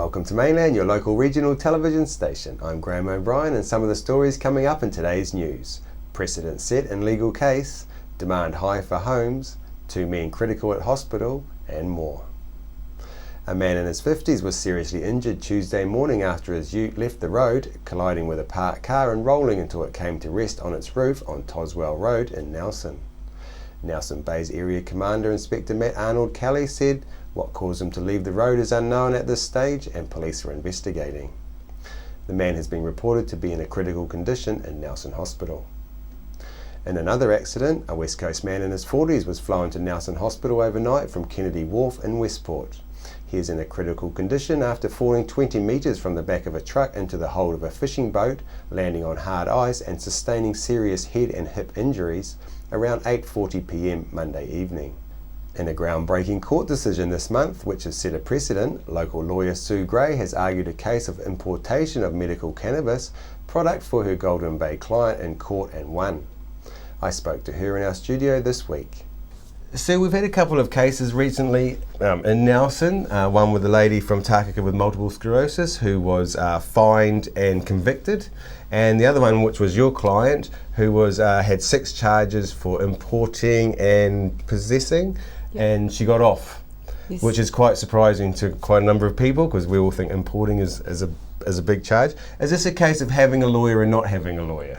Welcome to Mainland, your local regional television station. I'm Graham O'Brien, and some of the stories coming up in today's news. Precedent set in legal case, demand high for homes, 2 men critical at hospital, and more. A man in his 50s was seriously injured Tuesday morning after his ute left the road, colliding with a parked car and rolling until it came to rest on its roof on Toswell Road in Nelson. Nelson Bay's Area Commander Inspector Matt Arnold-Kelly said what caused him to leave the road is unknown at this stage and police are investigating. The man has been reported to be in a critical condition in Nelson Hospital. In another accident, a West Coast man in his 40s was flown to Nelson Hospital overnight from Kennedy Wharf in Westport. He is in a critical condition after falling 20 metres from the back of a truck into the hold of a fishing boat, landing on hard ice and sustaining serious head and hip injuries around 8:40 p.m. Monday evening. In a groundbreaking court decision this month, which has set a precedent, local lawyer Sue Gray has argued a case of importation of medical cannabis product for her Golden Bay client in court and won. I spoke to her in our studio this week. So we've had a couple of cases recently in Nelson, one with a lady from Takaka with multiple sclerosis who was fined and convicted, and the other one, which was your client, who was had 6 charges for importing and possessing, and she got off, yes. Which is quite surprising to quite a number of people because we all think importing is a big charge. Is this a case of having a lawyer and not having a lawyer?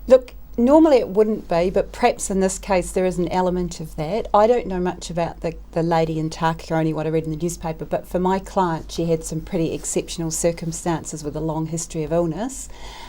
Look, normally it wouldn't be, but perhaps in this case there is an element of that. I don't know much about the lady in Takaka, only what I read in the newspaper, but for my client she had some pretty exceptional circumstances with a long history of illness,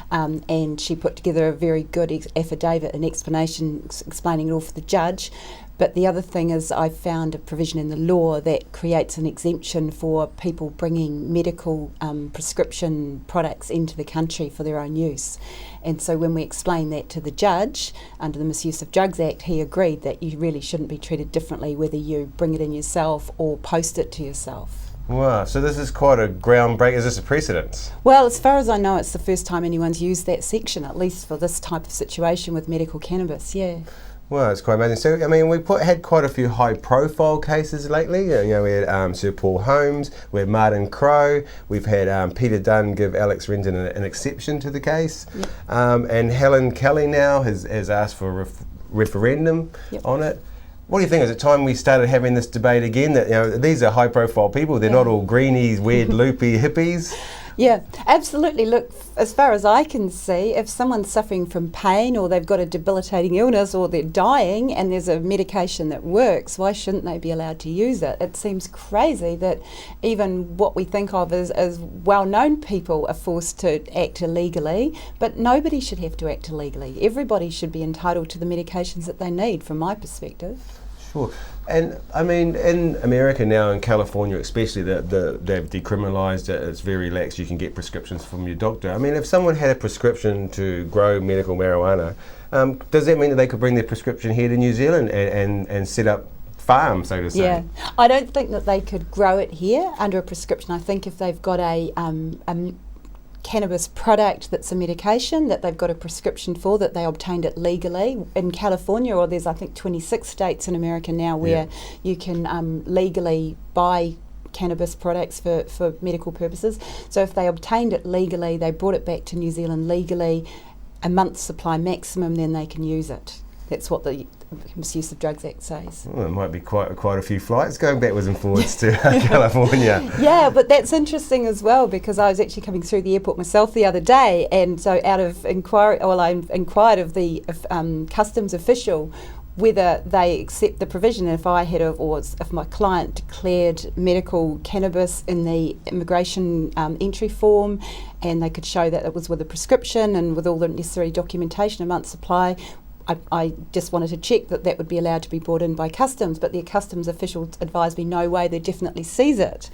and she put together a very good affidavit and explanation explaining it all for the judge. But the other thing is I found a provision in the law that creates an exemption for people bringing medical prescription products into the country for their own use. And so when we explained that to the judge under the Misuse of Drugs Act, he agreed that you really shouldn't be treated differently whether you bring it in yourself or post it to yourself. Wow, so this is quite a groundbreaker. Is this a precedent? Well, as far as I know, it's the first time anyone's used that section, at least for this type of situation with medical cannabis, yeah. Well, it's quite amazing. So, I mean, we had quite a few high-profile cases lately. We had Sir Paul Holmes, we had Martin Crowe, we've had Peter Dunn give Alex Renton an exception to the case, yep. And Helen Kelly now has asked for a referendum yep. on it. What do you think? Is it time we started having this debate again? That these are high-profile people. They're not all greenies, weird, loopy hippies. Yeah, absolutely. Look, as far as I can see, if someone's suffering from pain or they've got a debilitating illness or they're dying and there's a medication that works, why shouldn't they be allowed to use it? It seems crazy that even what we think of as well-known people are forced to act illegally, but nobody should have to act illegally. Everybody should be entitled to the medications that they need, from my perspective. Sure. And I mean, in America now, in California especially, they've decriminalised it. It's very lax. You can get prescriptions from your doctor. I mean, if someone had a prescription to grow medical marijuana, does that mean that they could bring their prescription here to New Zealand and set up farms, so to say? Yeah, I don't think that they could grow it here under a prescription. I think if they've got a cannabis product that's a medication that they've got a prescription for, that they obtained it legally in California, or there's I think 26 states in America now where you can legally buy cannabis products for medical purposes. So if they obtained it legally, they brought it back to New Zealand legally, a month's supply maximum, then they can use it. That's what the Misuse of Drugs Act says. Well, it might be quite a few flights going backwards and forwards to California. Yeah, but that's interesting as well because I was actually coming through the airport myself the other day, and so out of inquiry, I inquired of the customs official whether they accept the provision if my client declared medical cannabis in the immigration entry form, and they could show that it was with a prescription and with all the necessary documentation, a month's supply. I just wanted to check that would be allowed to be brought in by customs, but the customs officials advised me no way, they definitely seize it.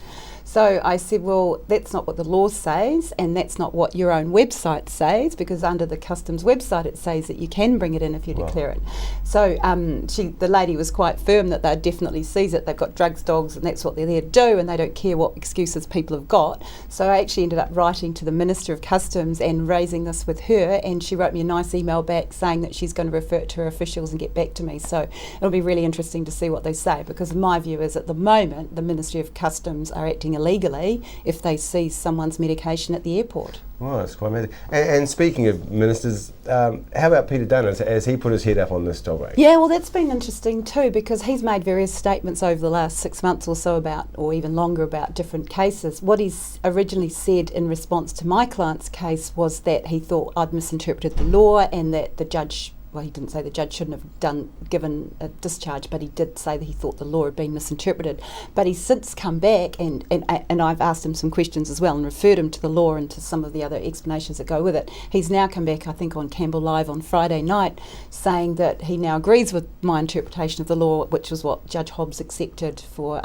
So I said, well, that's not what the law says, and that's not what your own website says, because under the customs website it says that you can bring it in if you declare it. So the lady was quite firm that they'd definitely seize it. They've got drugs dogs and that's what they're there to do, and they don't care what excuses people have got. So I actually ended up writing to the Minister of Customs and raising this with her, and she wrote me a nice email back saying that she's going to refer it to her officials and get back to me. So it'll be really interesting to see what they say, because my view is at the moment the Ministry of Customs are acting illegally if they seize someone's medication at the airport. Well, that's quite amazing. And speaking of ministers, how about Peter Dunn? Has he put his head up on this topic? Yeah, well, that's been interesting too, because he's made various statements over the last 6 months or so about, or even longer, about different cases. What he's originally said in response to my client's case was that he thought I'd misinterpreted the law, and that the judge, well, he didn't say the judge shouldn't have given a discharge, but he did say that he thought the law had been misinterpreted. But he's since come back, and I've asked him some questions as well and referred him to the law and to some of the other explanations that go with it. He's now come back, I think, on Campbell Live on Friday night, saying that he now agrees with my interpretation of the law, which was what Judge Hobbs accepted for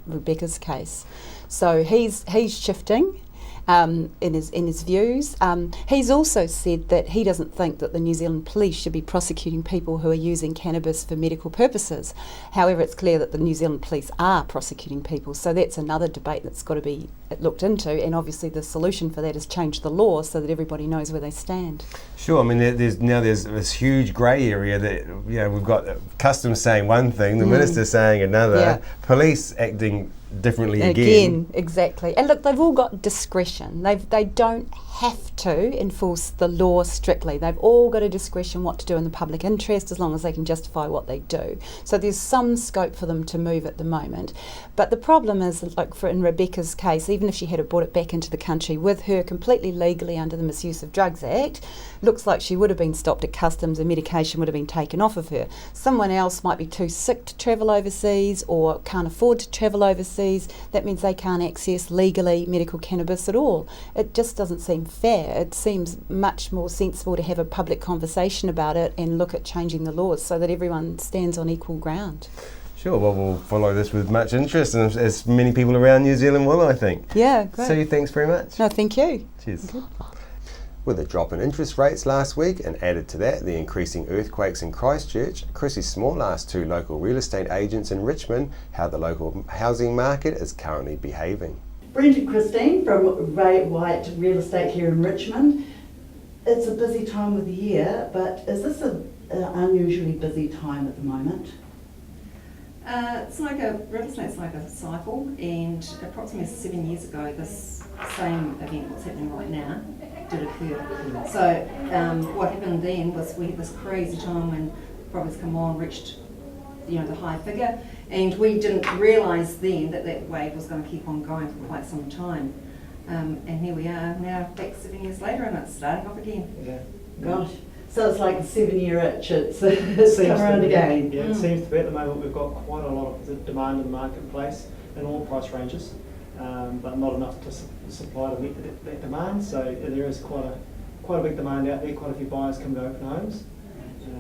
Rebecca's case. So he's shifting in his views. He's also said that he doesn't think that the New Zealand police should be prosecuting people who are using cannabis for medical purposes. However, it's clear that the New Zealand police are prosecuting people, so that's another debate that's got to be looked into, and obviously the solution for that is change the law so that everybody knows where they stand. Sure. I mean, there's this huge grey area that, you know, we've got Customs saying one thing, the Minister saying another, police acting differently again. Exactly. And look, they've all got discretion. They don't have to enforce the law strictly. They've all got a discretion what to do in the public interest, as long as they can justify what they do. So there's some scope for them to move at the moment. But the problem is, like in Rebecca's case, even if she had brought it back into the country with her completely legally under the Misuse of Drugs Act, looks like she would have been stopped at customs and medication would have been taken off of her. Someone else might be too sick to travel overseas or can't afford to travel overseas. That means they can't access legally medical cannabis at all. It just doesn't seem fair. It seems much more sensible to have a public conversation about it and look at changing the laws so that everyone stands on equal ground. Sure, well, we'll follow this with much interest, and as many people around New Zealand will, I think. Yeah, great. So thanks very much. No, thank you. Cheers. With a drop in interest rates last week, and added to that the increasing earthquakes in Christchurch, Chrissy Small asked two local real estate agents in Richmond how the local housing market is currently behaving. Brent and Christine from Ray White Real Estate here in Richmond. It's a busy time of the year, but is this an unusually busy time at the moment? It's like real estate's like a cycle, and approximately 7 years ago this same event, what's happening right now, did occur. So what happened then was we had this crazy time when properties come on, reached the high figure, and we didn't realise then that that wave was going to keep on going for quite some time. And here we are now, back 7 years later, and it's starting off again. Yeah. Gosh. So it's like a 7-year itch, it's come around again. Yeah, it seems to be at the moment we've got quite a lot of demand in the marketplace in all price ranges, but not enough to supply to meet that demand. So there is quite a big demand out there, quite a few buyers come to open homes.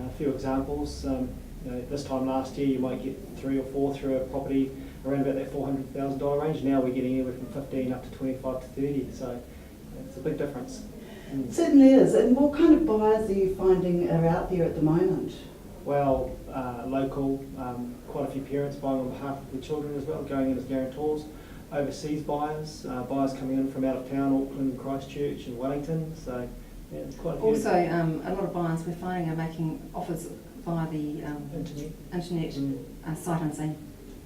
A few examples, this time last year you might get 3 or 4 through a property around about that $400,000 range. Now we're getting anywhere from 15 up to 25 to 30, so it's a big difference. It certainly is. And what kind of buyers are you finding are out there at the moment? Well, local, quite a few parents buying on behalf of their children as well, going in as guarantors. Overseas buyers, buyers coming in from out of town, Auckland, Christchurch and Wellington, so yeah, it's quite a few. Also, a lot of buyers we're finding are making offers via the internet sight unseen.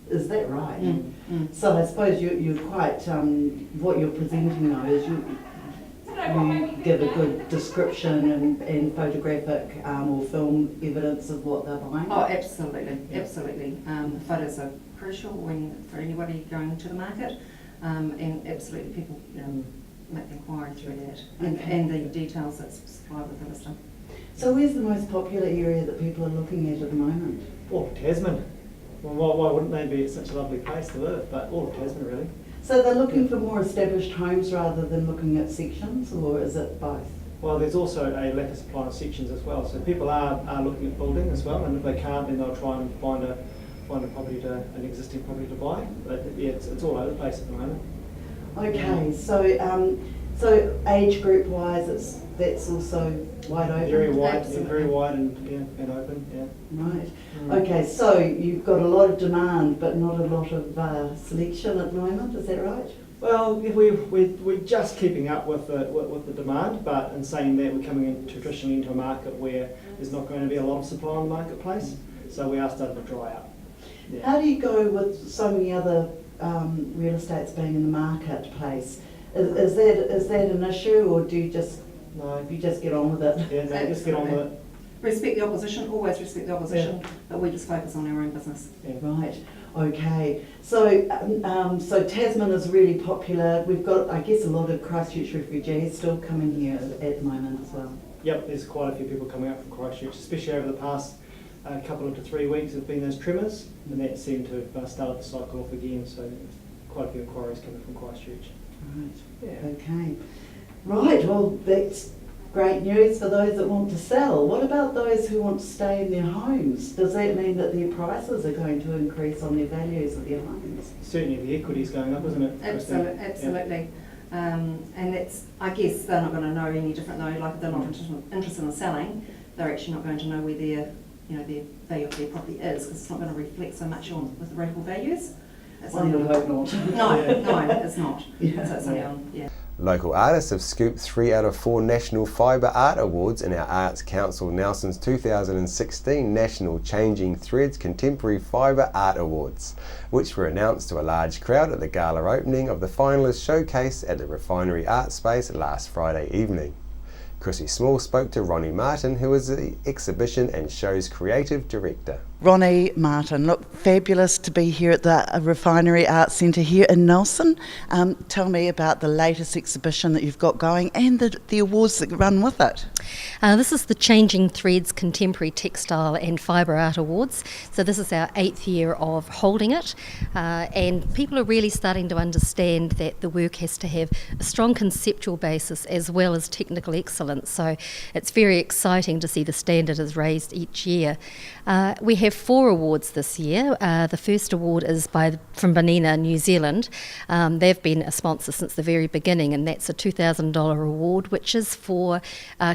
Is that right? So I suppose you're quite, what you're presenting though is you give a good description and photographic or film evidence of what they're buying? Oh, absolutely, absolutely. Photos are crucial for anybody going to the market, and absolutely people make the inquiry through that, and the details that's supplied with the listing. So where's the most popular area that people are looking at the moment? All of Tasman. Well, why wouldn't they be? It's such a lovely place to live, but all of Tasman really. So they're looking for more established homes rather than looking at sections, or is it both? Well, there's also a lack of supply of sections as well. So people are looking at building as well, and if they can't, then they'll try and find a property an existing property to buy. But yeah, it's all over the place at the moment. Okay, so age group wise, that's also wide open. Very wide and open. Yeah. Right. Okay, so you've got a lot of demand, but not a lot of selection at the moment. Is that right? Well, we're just keeping up with the demand, but in saying that, we're coming in traditionally into a market where there's not going to be a lot of supply on the marketplace, so we are starting to dry out. Yeah. How do you go with so many other real estates being in the marketplace? Is that an issue, or do you just get on with it? Yeah, no, just get on with it. Respect the opposition, always respect the opposition, but we just focus on our own business. Yeah. Right. Okay. So Tasman is really popular. We've got, I guess, a lot of Christchurch refugees still coming here at the moment as well. Yep, there's quite a few people coming up from Christchurch, especially over the past couple to 3 weeks. There's been those tremors, and that seemed to have started the cycle off again. So quite a few inquiries coming from Christchurch. Right. Yeah. Okay. Right. Well, that's great news for those that want to sell. What about those who want to stay in their homes? Does that mean that their prices are going to increase on their values of their homes? Certainly the equity's going up, isn't it? Absolutely, absolutely. And that's, I guess they're not going to know any different though. Like if they're not interested in selling, they're actually not going to know where their value of their property is, because it's not going to reflect so much on with the rateable values. One would hope not. No, it's not. Yeah. So it's only on, yeah. Local artists have scooped 3 out of 4 National Fibre Art Awards in our Arts Council Nelson's 2016 National Changing Threads Contemporary Fibre Art Awards, which were announced to a large crowd at the gala opening of the finalist showcase at the Refinery Art Space last Friday evening. Chrissy Small spoke to Ronnie Martin, who is the exhibition and show's creative director. Ronnie Martin, look, fabulous to be here at the Refinery Arts Centre here in Nelson. Tell me about the latest exhibition that you've got going and the awards that run with it. This is the Changing Threads Contemporary Textile and Fibre Art Awards. So this is our 8th year of holding it, and people are really starting to understand that the work has to have a strong conceptual basis as well as technical excellence. So it's very exciting to see the standard is raised each year. We have 4 awards this year. The first award is from Banina, New Zealand. They've been a sponsor since the very beginning, and that's a $2,000 award, which is for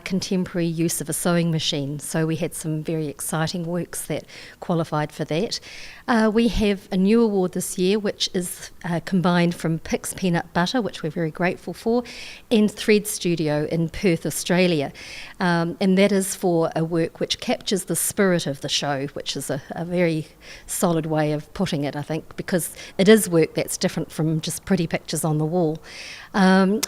contemporary use of a sewing machine. So we had some very exciting works that qualified for that. We have a new award this year, which is combined from Pix Peanut Butter, which we're very grateful for, and Thread Studio in Perth, Australia. And that is for a work which captures the spirit of the show, which is a very solid way of putting it, I think, because it is work that's different from just pretty pictures on the wall.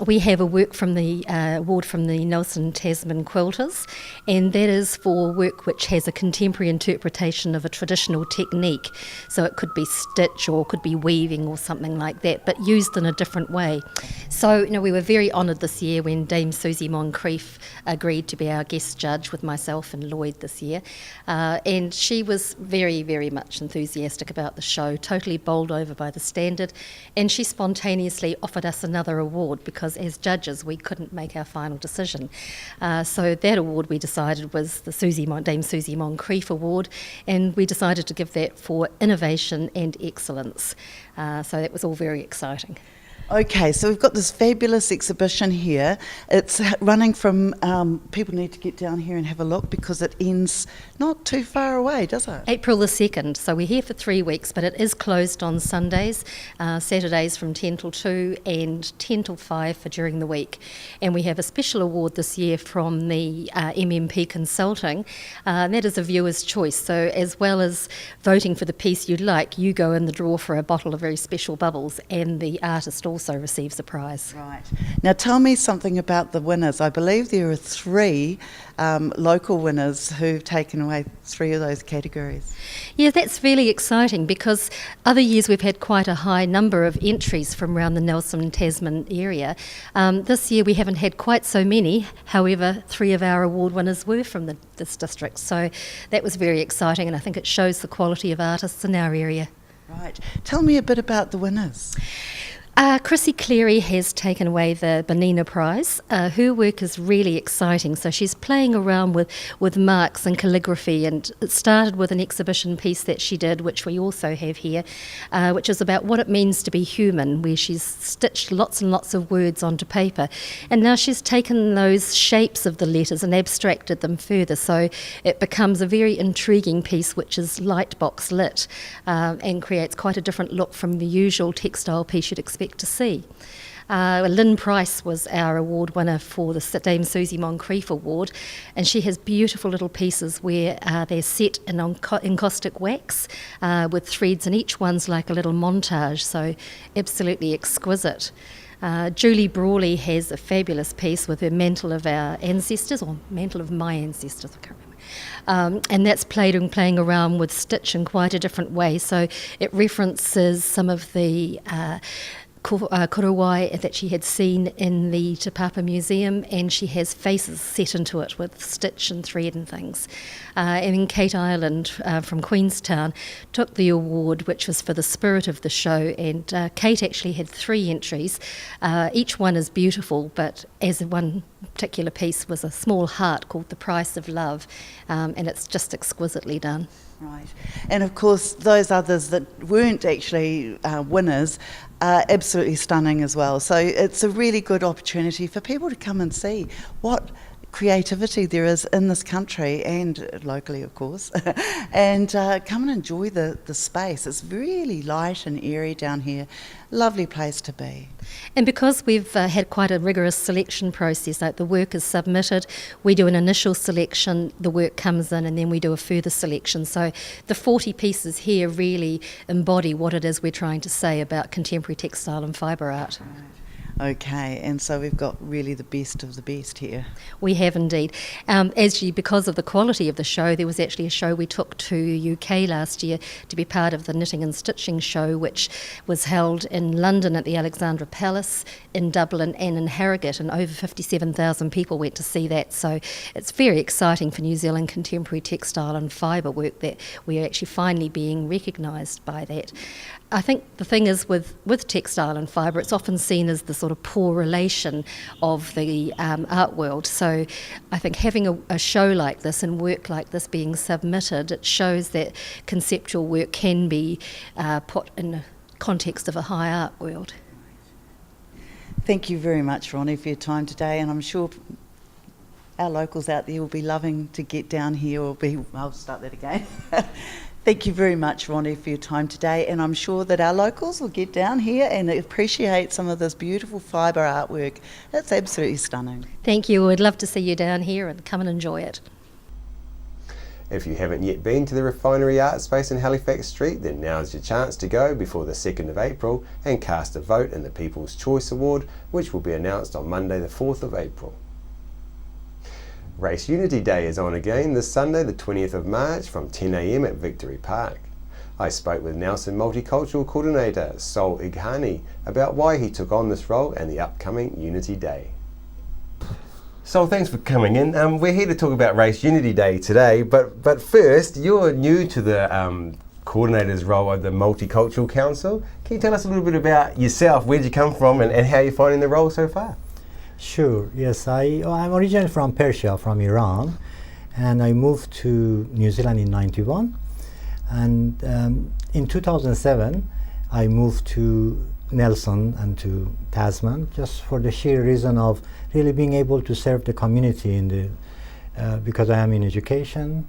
We have a work from the award from the Nelson Tasman Quilters, and that is for work which has a contemporary interpretation of a traditional technique. So it could be stitch or could be weaving or something like that, but used in a different way. So, we were very honoured this year when Dame Susie Moncrief agreed to be our guest judge with myself and Lloyd this year. And she was very, very much enthusiastic about the show, totally bowled over by the standard, and she spontaneously offered us another award because as judges we couldn't make our final decision. So that award we decided was the Dame Susie Moncrief Award, and we decided to give that for innovation and excellence. So that was all very exciting. Okay, so we've got this fabulous exhibition here. It's running from, people need to get down here and have a look because it ends not too far away, does it? April the 2nd, so we're here for 3 weeks, but it is closed on Sundays, Saturdays from 10 till 2 and 10 till 5 for during the week. And we have a special award this year from the MMP Consulting, and that is a viewer's choice. So as well as voting for the piece you'd like, you go in the draw for a bottle of very special bubbles, and the artist also receives a prize. Right. Now tell me something about the winners. I believe there are 3 local winners who've taken away 3 of those categories. Yeah, that's really exciting because other years we've had quite a high number of entries from around the Nelson Tasman area. This year we haven't had quite so many, however 3 of our award winners were from this district, so that was very exciting, and I think it shows the quality of artists in our area. Right. Tell me a bit about the winners. Chrissy Cleary has taken away the Banina Prize. Her work is really exciting. So she's playing around with marks and calligraphy, and it started with an exhibition piece that she did, which we also have here, which is about what it means to be human, where she's stitched lots and lots of words onto paper. And now she's taken those shapes of the letters and abstracted them further. So it becomes a very intriguing piece, which is light box lit, and creates quite a different look from the usual textile piece you'd expect expect to see. Lynn Price was our award winner for the Dame Susie Moncrief Award, and she has beautiful little pieces where they're set in encaustic wax with threads, and each one's like a little montage, so absolutely exquisite. Julie Brawley has a fabulous piece with her Mantle of Our Ancestors, or Mantle of My Ancestors, I can't remember. And that's playing around with stitch in quite a different way, so it references some of the korowai that she had seen in the Te Papa Museum, and she has faces set into it with stitch and thread and things. And Kate Ireland from Queenstown took the award, which was for the spirit of the show, and Kate actually had 3 entries. Each one is beautiful, but as one particular piece was a small heart called The Price of Love, and it's just exquisitely done. Right. And of course, those others that weren't actually winners are absolutely stunning as well. So it's a really good opportunity for people to come and see what creativity there is in this country and locally, of course, and come and enjoy the space. It's really light and airy down here. Lovely place to be. And because we've had quite a rigorous selection process, like the work is submitted, we do an initial selection, the work comes in, and then we do a further selection. So the 40 pieces here really embody what it is we're trying to say about contemporary textile and fibre art. Right. Okay, and so we've got really the best of the best here. We have indeed. Because of the quality of the show, there was actually a show we took to UK last year to be part of the Knitting and Stitching show, which was held in London at the Alexandra Palace, in Dublin and in Harrogate, and over 57,000 people went to see that. So it's very exciting for New Zealand contemporary textile and fibre work that we are actually finally being recognised by that. I think the thing is with textile and fibre, it's often seen as the sort of poor relation of the art world. So I think having a show like this and work like this being submitted, it shows that conceptual work can be put in the context of a high art world. Thank you very much, Ronnie, for your time today, and I'm sure our locals out there will be loving to get down here. I'll start that again. Thank you very much, Ronnie, for your time today, and I'm sure that our locals will get down here and appreciate some of this beautiful fibre artwork. It's absolutely stunning. Thank you. We'd love to see you down here and come and enjoy it. If you haven't yet been to the Refinery Art Space in Halifax Street, then now's your chance to go before the 2nd of April and cast a vote in the People's Choice Award, which will be announced on Monday the 4th of April. Race Unity Day is on again this Sunday the 20th of March from 10 a.m. at Victory Park. I spoke with Nelson Multicultural Coordinator Sol Ighani about why he took on this role and the upcoming Unity Day. Sol, thanks for coming in. We're here to talk about Race Unity Day today, but first, you're new to the coordinator's role at the Multicultural Council. Can you tell us a little bit about yourself, where'd you come from and how you're finding the role so far? Sure, yes. I'm originally from Persia, from Iran, and I moved to New Zealand in 91. And in 2007, I moved to Nelson and to Tasman, just for the sheer reason of really being able to serve the community because I am in education,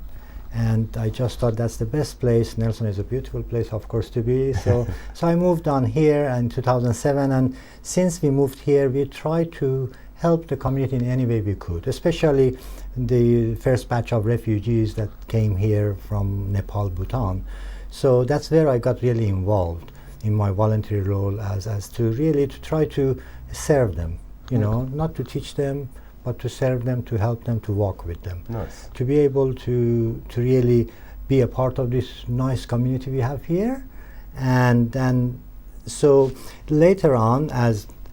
and I just thought that's the best place. Nelson is a beautiful place, of course, to be. So I moved on here in 2007, and since we moved here, we tried to help the community in any way we could, especially the first batch of refugees that came here from Nepal, Bhutan. So that's where I got really involved in my volunteer role as to really to try to serve them, not to teach them, but to serve them, to help them, to walk with them. Nice. To be able to really be a part of this nice community we have here. And then, so later on,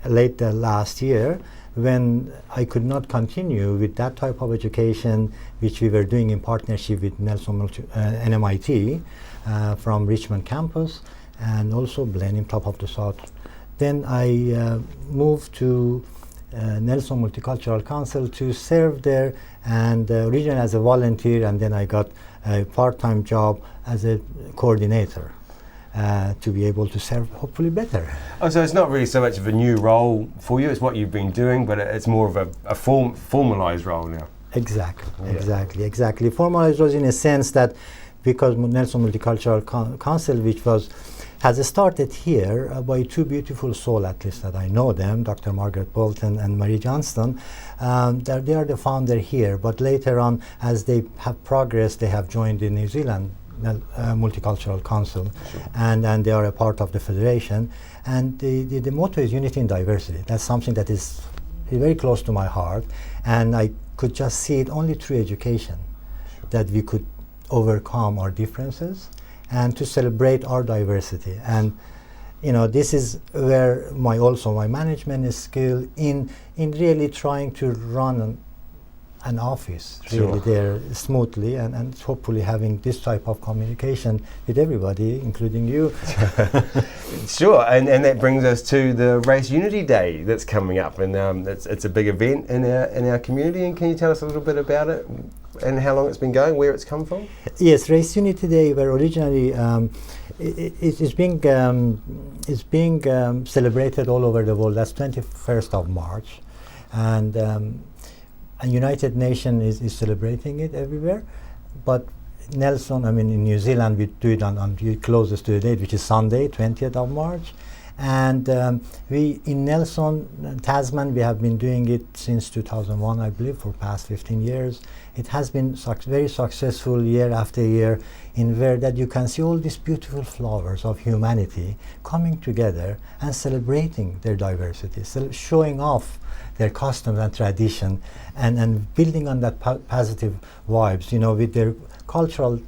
late last year, when I could not continue with that type of education, which we were doing in partnership with NMIT from Richmond campus, and also Blenheim, top of the South, then I moved to Nelson Multicultural Council to serve there, and originally as a volunteer, and then I got a part-time job as a coordinator to be able to serve hopefully better. Oh, so it's not really so much of a new role for you, it's what you've been doing, but it's more of a formalised role now. Exactly, Yeah. exactly. Formalised was in a sense that because Nelson Multicultural Council, which was has started here by two beautiful souls, at least that I know them, Dr. Margaret Bolton and Marie Johnston. They are the founder here, but later on, as they have progressed, they have joined the New Zealand Multicultural Council, and they are a part of the federation. And the motto is unity in diversity. That's something that is very close to my heart, and I could just see it only through education, that we could overcome our differences and to celebrate our diversity. And this is where my management skill in really trying to run an office really there smoothly, and hopefully having this type of communication with everybody, including you. Sure, and that brings us to the Race Unity Day that's coming up, and it's a big event in our community. And can you tell us a little bit about it and how long it's been going, where it's come from? Yes, Race Unity Day were originally it's being celebrated all over the world. That's 21st of March, and United Nations is celebrating it everywhere, but Nelson, in New Zealand we do it on closest to the date, which is Sunday, 20th of March. And we in Nelson, Tasman, we have been doing it since 2001, I believe, for past 15 years. It has been very successful year after year, in where that you can see all these beautiful flowers of humanity coming together and celebrating their diversity, showing off their customs and tradition, and building on that positive vibes, with their cultural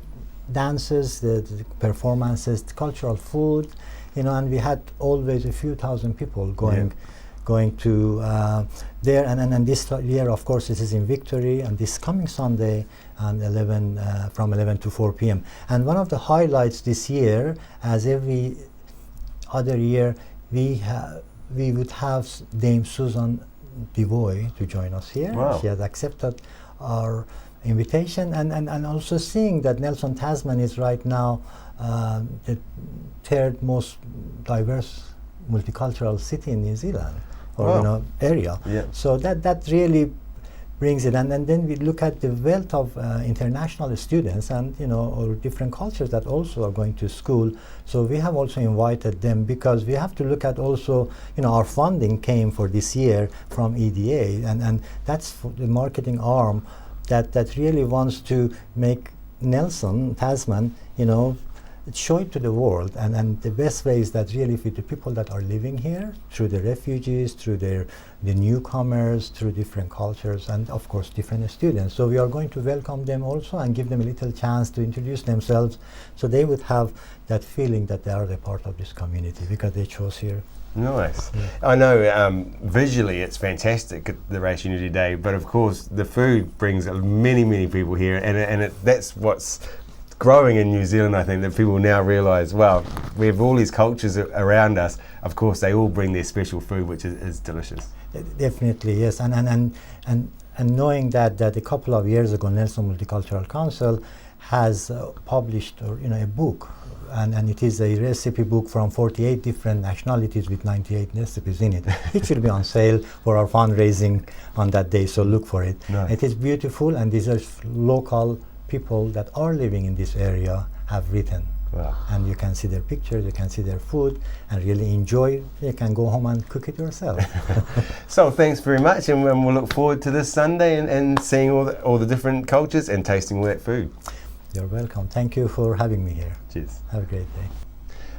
dances, the performances, the cultural food, and we had always a few thousand people going to there. And this year, of course, this is in Victory, and this coming Sunday and from 11 to 4 p.m. And one of the highlights this year, as every other year, we would have Dame Susan Devoy to join us here. Wow. She has accepted our invitation, and also seeing that Nelson, Tasman is right now the third most diverse multicultural city in New Zealand, or area. Yeah. So that really brings it, and then we look at the wealth of international students and or different cultures that also are going to school. So we have also invited them, because we have to look at also our funding came for this year from EDA, and that's for the marketing arm that really wants to make Nelson, Tasman, show it to the world, and the best way is that really with the people that are living here, through the refugees, through the newcomers, through different cultures, and of course different students. So we are going to welcome them also and give them a little chance to introduce themselves, so they would have that feeling that they are a part of this community because they chose here. Nice. Yeah. I know visually it's fantastic at the Race Unity Day, but of course the food brings many people here, and that's what's growing in New Zealand. I think that people now realise, well, we have all these cultures around us. Of course, they all bring their special food, which is delicious. Definitely, yes. And knowing that a couple of years ago, Nelson Multicultural Council has published a book, and it is a recipe book from 48 different nationalities with 98 recipes in it. It will be on sale for our fundraising on that day, so look for it. Nice. It is beautiful, and these are local people that are living in this area have written. Wow. And you can see their pictures, you can see their food, and really enjoy. You can go home and cook it yourself. So thanks very much, and we'll look forward to this Sunday and seeing all the different cultures and tasting all that food. You're welcome. Thank you for having me here. Cheers. Have a great day.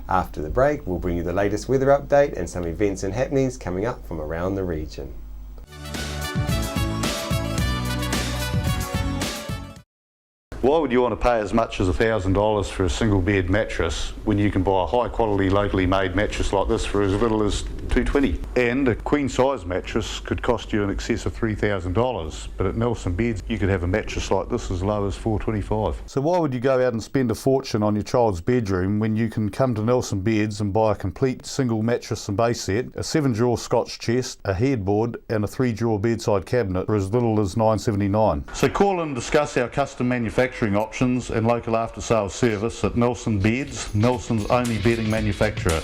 After the break, we'll bring you the latest weather update and some events and happenings coming up from around the region. Why would you want to pay as much as $1,000 for a single bed mattress when you can buy a high quality locally made mattress like this for as little as $220? And a queen size mattress could cost you in excess of $3,000, but at Nelson Beds you could have a mattress like this as low as $425. So why would you go out and spend a fortune on your child's bedroom when you can come to Nelson Beds and buy a complete single mattress and base set, a 7-drawer Scotch chest, a headboard and a 3-drawer bedside cabinet for as little as $979? So call and discuss our custom manufacturing options and local after sales service at Nelson Beds, Nelson's only bedding manufacturer.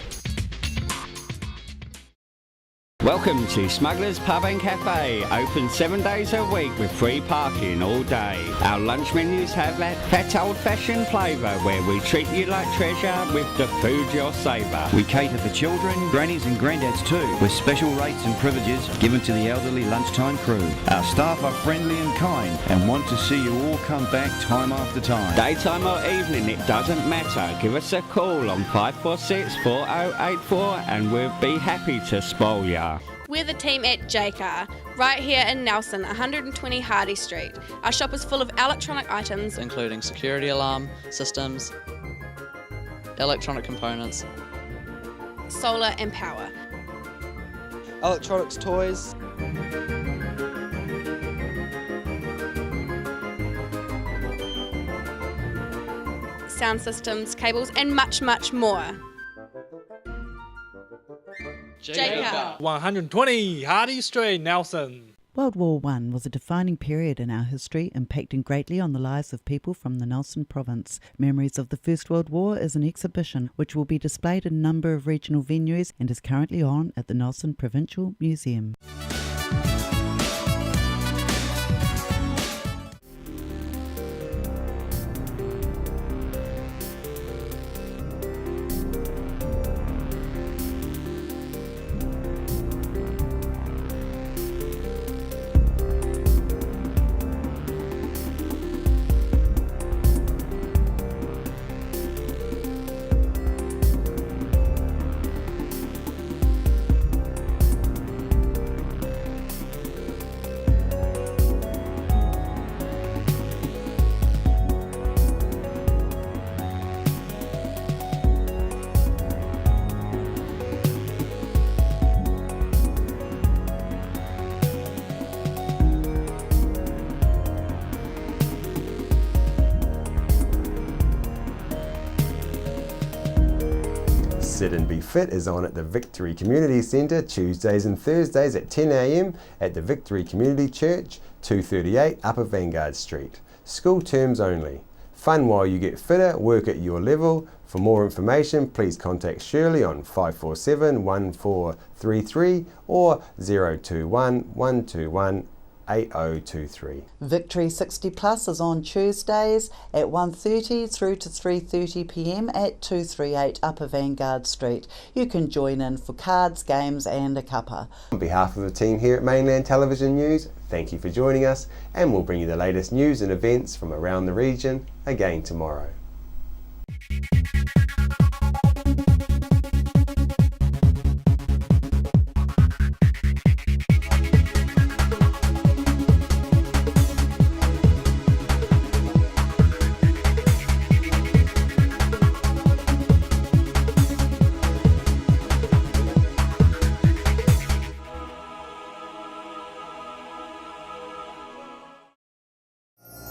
Welcome to Smugglers Pub and Cafe, open 7 days a week with free parking all day. Our lunch menus have that fat old-fashioned flavour where we treat you like treasure with the food you'll savour. We cater for children, grannies and granddads too, with special rates and privileges given to the elderly lunchtime crew. Our staff are friendly and kind and want to see you all come back time after time. Daytime or evening, it doesn't matter. Give us a call on 546 4084 and we'll be happy to spoil ya. We're the team at JCar, right here in Nelson, 120 Hardy Street. Our shop is full of electronic items, including security alarm systems, electronic components, solar and power, electronics toys, sound systems, cables, and much, much more. JCar. 120 Hardy Street, Nelson. World War I was a defining period in our history, impacting greatly on the lives of people from the Nelson province. Memories of the First World War is an exhibition which will be displayed in a number of regional venues and is currently on at the Nelson Provincial Museum. Sit and Be Fit is on at the Victory Community Centre Tuesdays and Thursdays at 10 a.m. at the Victory Community Church, 238 Upper Vanguard Street. School terms only. Fun while you get fitter, work at your level. For more information, please contact Shirley on 547 1433 or 021 121 8023. Victory 60 Plus is on Tuesdays at 1:30 through to 3:30 p.m. at 238 Upper Vanguard Street. You can join in for cards, games and a cuppa. On behalf of the team here at Mainland Television News, thank you for joining us, and we'll bring you the latest news and events from around the region again tomorrow.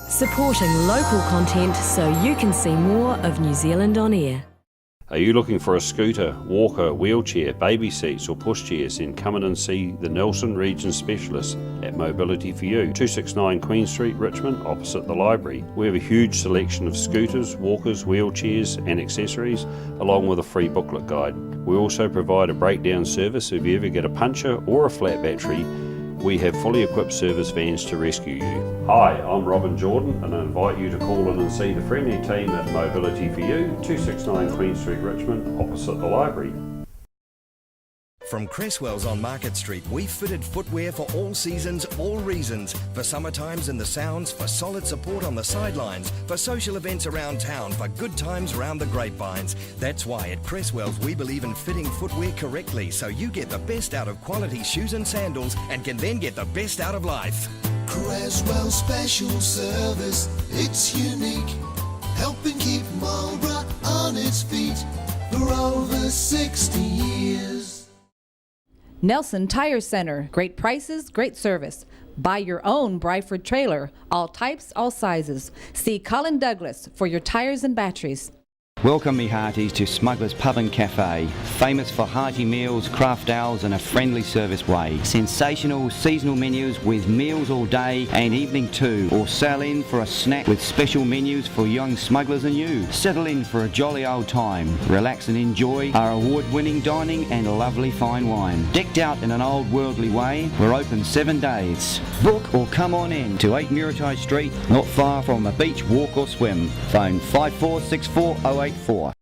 Supporting local content so you can see more of New Zealand on air. Are you looking for a scooter, walker, wheelchair, baby seats or pushchairs? Then come in and see the Nelson Region Specialist at Mobility for You, 269 Queen Street, Richmond, opposite the library. We have a huge selection of scooters, walkers, wheelchairs and accessories, along with a free booklet guide. We also provide a breakdown service if you ever get a puncture or a flat battery. We have fully equipped service vans to rescue you. Hi, I'm Robin Jordan and I invite you to call in and see the friendly team at Mobility for You, 269 Queen Street, Richmond, opposite the library. From Cresswell's on Market Street, we've fitted footwear for all seasons, all reasons. For summer times in the Sounds, for solid support on the sidelines, for social events around town, for good times round the grapevines. That's why at Cresswell's we believe in fitting footwear correctly so you get the best out of quality shoes and sandals and can then get the best out of life. Cresswell Special Service, it's unique, helping keep Marlborough on its feet for over 60 years. Nelson Tire Center, great prices, great service. Buy your own Bryford trailer, all types, all sizes. See Colin Douglas for your tires and batteries. Welcome me hearties to Smuggler's Pub and Cafe, famous for hearty meals, craft ales and a friendly service way. Sensational seasonal menus with meals all day and evening too, or sail in for a snack with special menus for young smugglers and you. Settle in for a jolly old time, relax and enjoy our award-winning dining and lovely fine wine. Decked out in an old worldly way, we're open 7 days. Book or come on in to 8 Muritai Street, not far from a beach, walk or swim. Phone 5464 084.